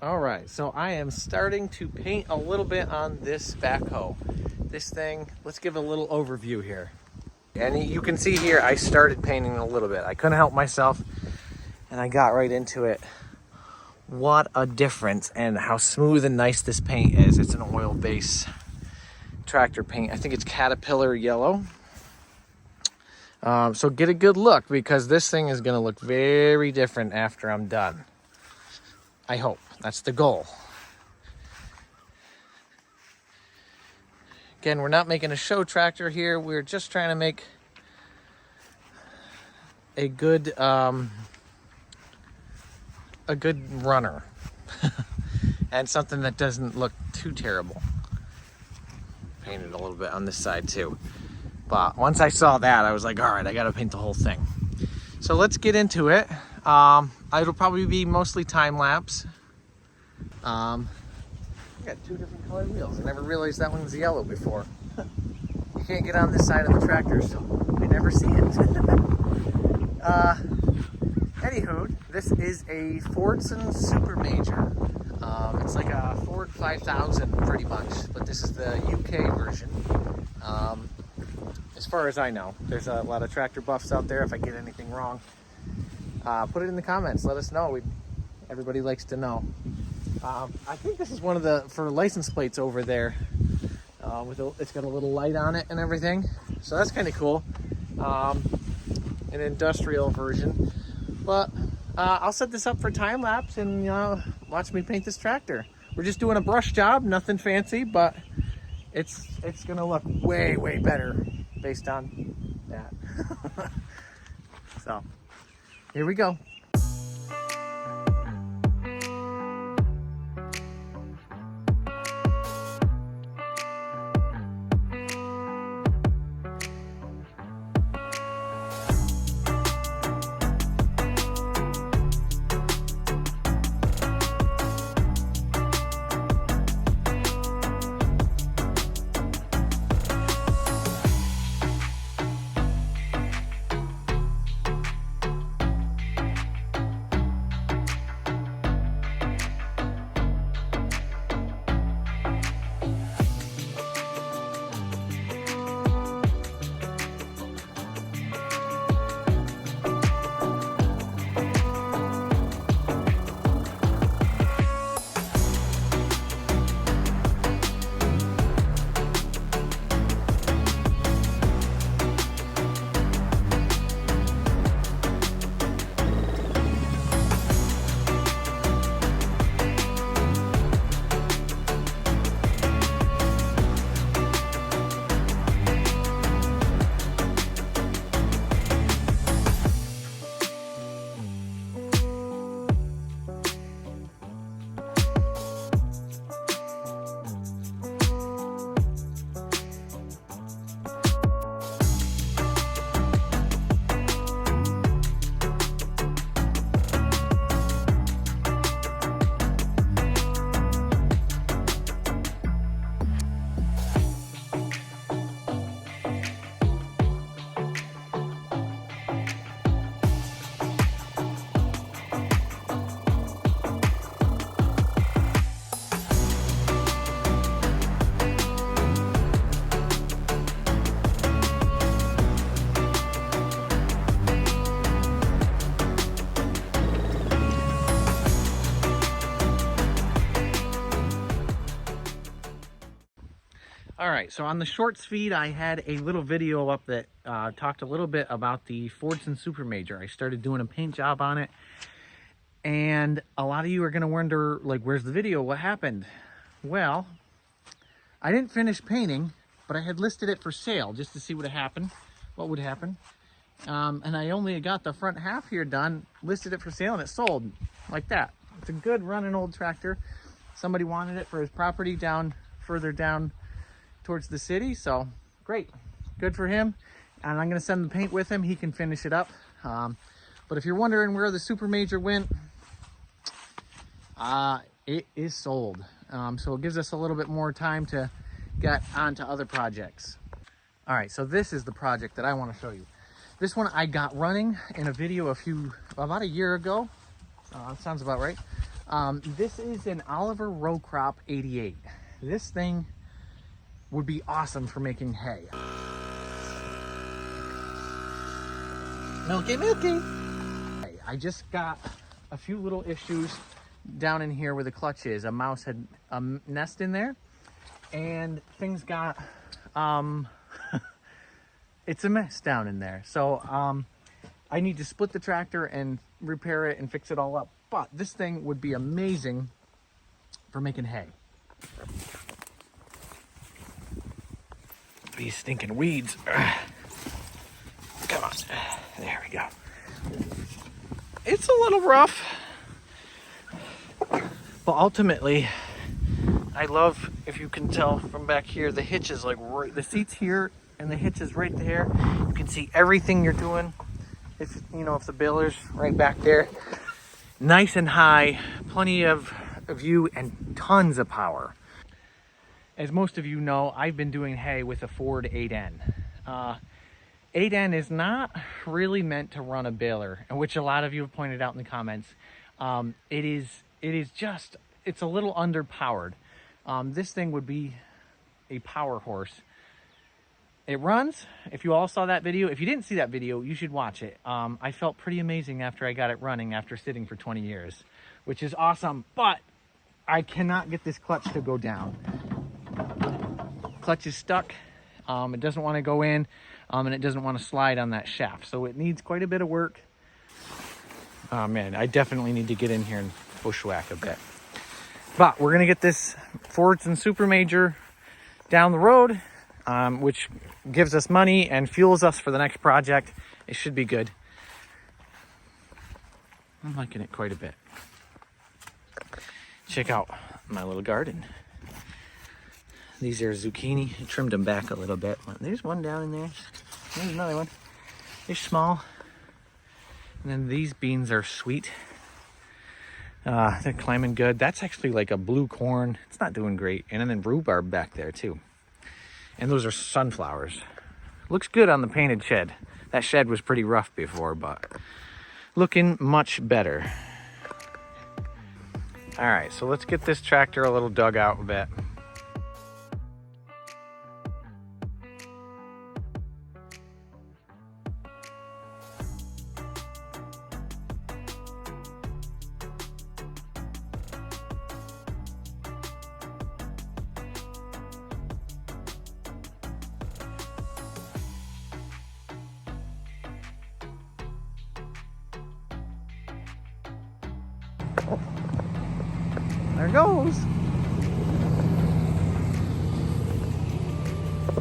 All right, so I am starting to paint a little bit on this backhoe. This thing, let's give a little overview here. And you can see here, I started painting a little bit. I couldn't help myself, and I got right into it. What a difference, and how smooth and nice this paint is. It's an oil base tractor paint. I think it's Caterpillar yellow. So get a good look, because this thing is gonna look very different after I'm done. I hope, that's the goal. Again, we're not making a show tractor here. We're just trying to make a good runner and something that doesn't look too terrible. Painted a little bit on this side too. But once I saw that, I was like, all right, I gotta paint the whole thing. So let's get into it. It'll probably be mostly time lapse. I got two different colored wheels. I never realized that one was yellow before. You can't get on this side of the tractor, so I never see it. Anywho, this is a Fordson Super Major. It's like a Ford 5000 pretty much, but this is the UK version. As far as I know, there's a lot of tractor buffs out there. If I get anything wrong, put it in the comments. Let us know. Everybody likes to know. I think this is one of the, for license plates over there, it's got a little light on it and everything. So that's kind of cool. An industrial version. But I'll set this up for time lapse and watch me paint this tractor. We're just doing a brush job, nothing fancy, but it's gonna look way better based on that. So here we go. All right, so on the shorts feed, I had a little video up that talked a little bit about the Fordson Super Major. I started doing a paint job on it, and a lot of you are gonna wonder, like, where's the video? What happened? Well, I didn't finish painting, but I had listed it for sale just to see what would happen. And I only got the front half here done, listed it for sale, and it sold like that. It's a good running old tractor. Somebody wanted it for his property further down towards the city, so great, good for him. And I'm gonna send the paint with him. He can finish it up. But if you're wondering where the Super Major went, it is sold. So it gives us a little bit more time to get on to other projects. All right, so this is the project that I want to show you. This one I got running in a video about a year ago. Sounds about right. This is an Oliver Row Crop 88. This thing would be awesome for making hay. Milky, milky. I just got a few little issues down in here where the clutch is. A mouse had a nest in there, and things got, it's a mess down in there. So I need to split the tractor and repair it and fix it all up. But this thing would be amazing for making hay. These stinking weeds. Come on. There we go. It's a little rough. But ultimately, I love, if you can tell from back here, the hitch is like right, the seat's here and the hitch is right there. You can see everything you're doing. If you know, if the baler's right back there, nice and high, plenty of view and tons of power. As most of you know, I've been doing hay with a Ford 8N. 8N is not really meant to run a baler, which a lot of you have pointed out in the comments. It is just, it's a little underpowered. This thing would be a power horse. It runs. If you all saw that video, if you didn't see that video, you should watch it. I felt pretty amazing after I got it running after sitting for 20 years, which is awesome, but I cannot get this clutch to go down. Clutch is stuck. It doesn't want to go in, and it doesn't want to slide on that shaft. So it needs quite a bit of work. Oh man, I definitely need to get in here and bushwhack a bit. But we're gonna get this Fordson Super Major down the road, which gives us money and fuels us for the next project. It should be good. I'm liking it quite a bit. Check out my little garden. These are zucchini. I trimmed them back a little bit. There's one down in there. There's another one. They're small. And then these beans are sweet. They're climbing good. That's actually like a blue corn. It's not doing great. And then rhubarb back there too. And those are sunflowers. Looks good on the painted shed. That shed was pretty rough before, but looking much better. All right, so let's get this tractor a little dug out a bit. There it goes.